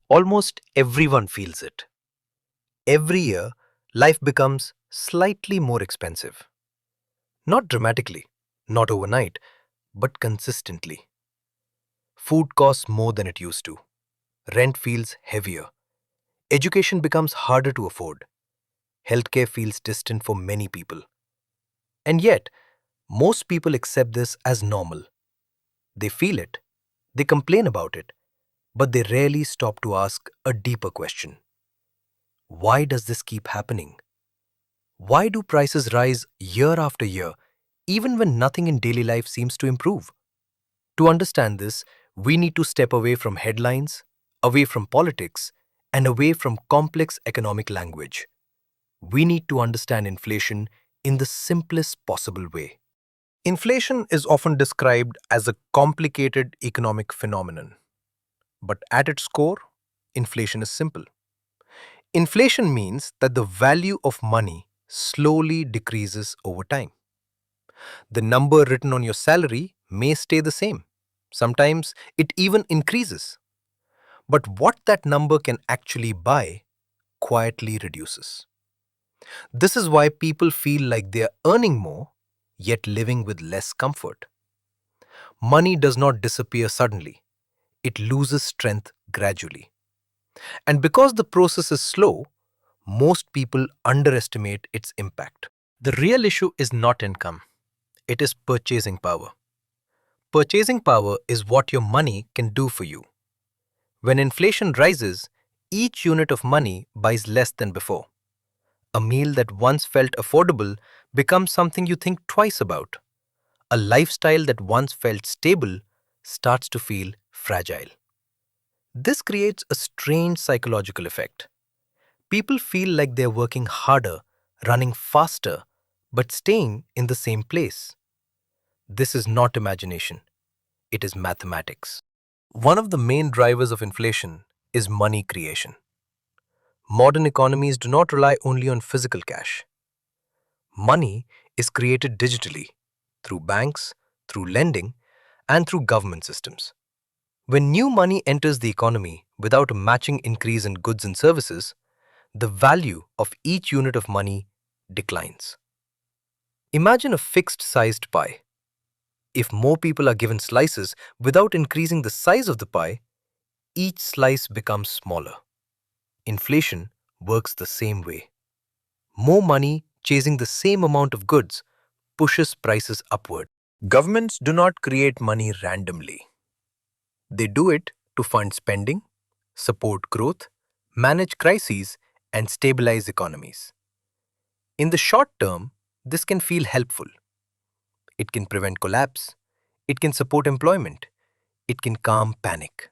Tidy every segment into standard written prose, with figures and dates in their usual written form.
Almost everyone feels it. Every year, life becomes slightly more expensive. Not dramatically, not overnight, but consistently. Food costs more than it used to. Rent feels heavier. Education becomes harder to afford. Healthcare feels distant for many people. And yet, most people accept this as normal. They feel it, they complain about it, but they rarely stop to ask a deeper question. Why does this keep happening? Why do prices rise year after year, even when nothing in daily life seems to improve? To understand this, we need to step away from headlines, away from politics, and away from complex economic language. We need to understand inflation in the simplest possible way. Inflation is often described as a complicated economic phenomenon, but at its core, inflation is simple. Inflation means that the value of money slowly decreases over time. The number written on your salary may stay the same. Sometimes it even increases. But what that number can actually buy quietly reduces. This is why people feel like they are earning more, yet living with less comfort. Money does not disappear suddenly, it loses strength gradually. And because the process is slow, most people underestimate its impact. The real issue is not income, it is purchasing power. Purchasing power is what your money can do for you. When inflation rises, each unit of money buys less than before. A meal that once felt affordable becomes something you think twice about. A lifestyle that once felt stable starts to feel fragile. This creates a strange psychological effect. People feel like they're working harder, running faster, but staying in the same place. This is not imagination, it is mathematics. One of the main drivers of inflation is money creation. Modern economies do not rely only on physical cash. Money is created digitally through banks, through lending, and through government systems. When new money enters the economy without a matching increase in goods and services, the value of each unit of money declines. Imagine a fixed sized pie. If more people are given slices without increasing the size of the pie, each slice becomes smaller. Inflation works the same way. More money chasing the same amount of goods pushes prices upward. Governments do not create money randomly. They do it to fund spending, support growth, manage crises, and stabilize economies. In the short term, this can feel helpful. It can prevent collapse, it can support employment, it can calm panic.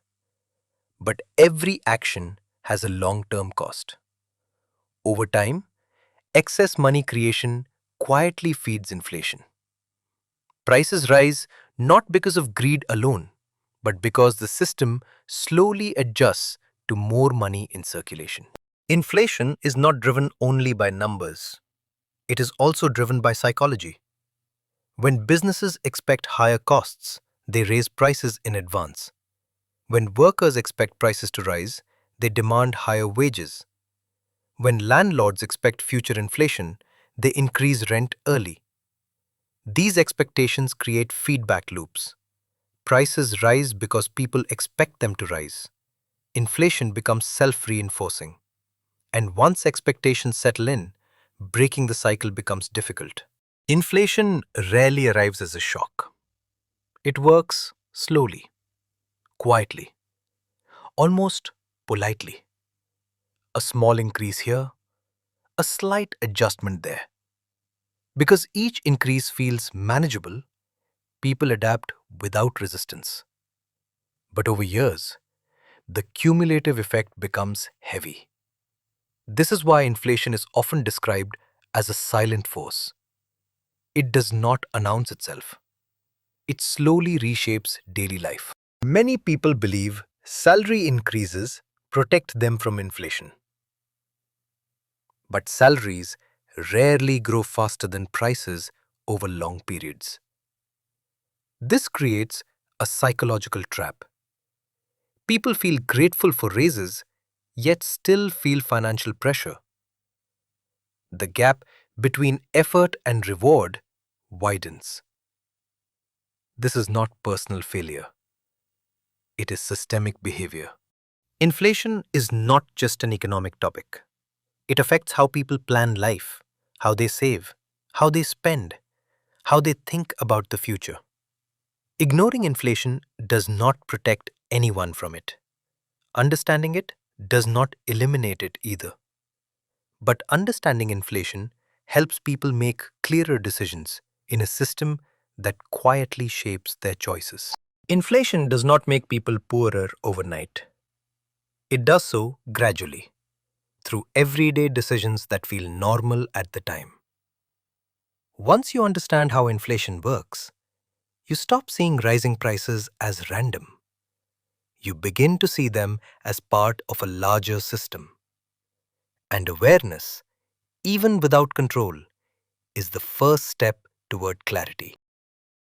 But every action has a long term cost. Over time, excess money creation quietly feeds inflation. Prices rise not because of greed alone, but because the system slowly adjusts to more money in circulation. Inflation is not driven only by numbers, it is also driven by psychology. When businesses expect higher costs, they raise prices in advance. When workers expect prices to rise, they demand higher wages. When landlords expect future inflation, they increase rent early. These expectations create feedback loops. Prices rise because people expect them to rise. Inflation becomes self-reinforcing. And once expectations settle in, breaking the cycle becomes difficult. Inflation rarely arrives as a shock. It works slowly, quietly, almost politely. A small increase here, a slight adjustment there. Because each increase feels manageable, people adapt without resistance. But over years, the cumulative effect becomes heavy. This is why inflation is often described as a silent force. It does not announce itself. It slowly reshapes daily life. Many people believe salary increases protect them from inflation. But salaries rarely grow faster than prices over long periods. This creates a psychological trap. People feel grateful for raises, yet still feel financial pressure. The gap between effort and reward widens. This is not personal failure, it is systemic behavior. Inflation is not just an economic topic. It affects how people plan life, how they save, how they spend, how they think about the future. Ignoring inflation does not protect anyone from it. Understanding it does not eliminate it either. But understanding inflation helps people make clearer decisions in a system that quietly shapes their choices. Inflation does not make people poorer overnight. It does so gradually, through everyday decisions that feel normal at the time. Once you understand how inflation works, you stop seeing rising prices as random. You begin to see them as part of a larger system. And awareness, even without control, is the first step toward clarity.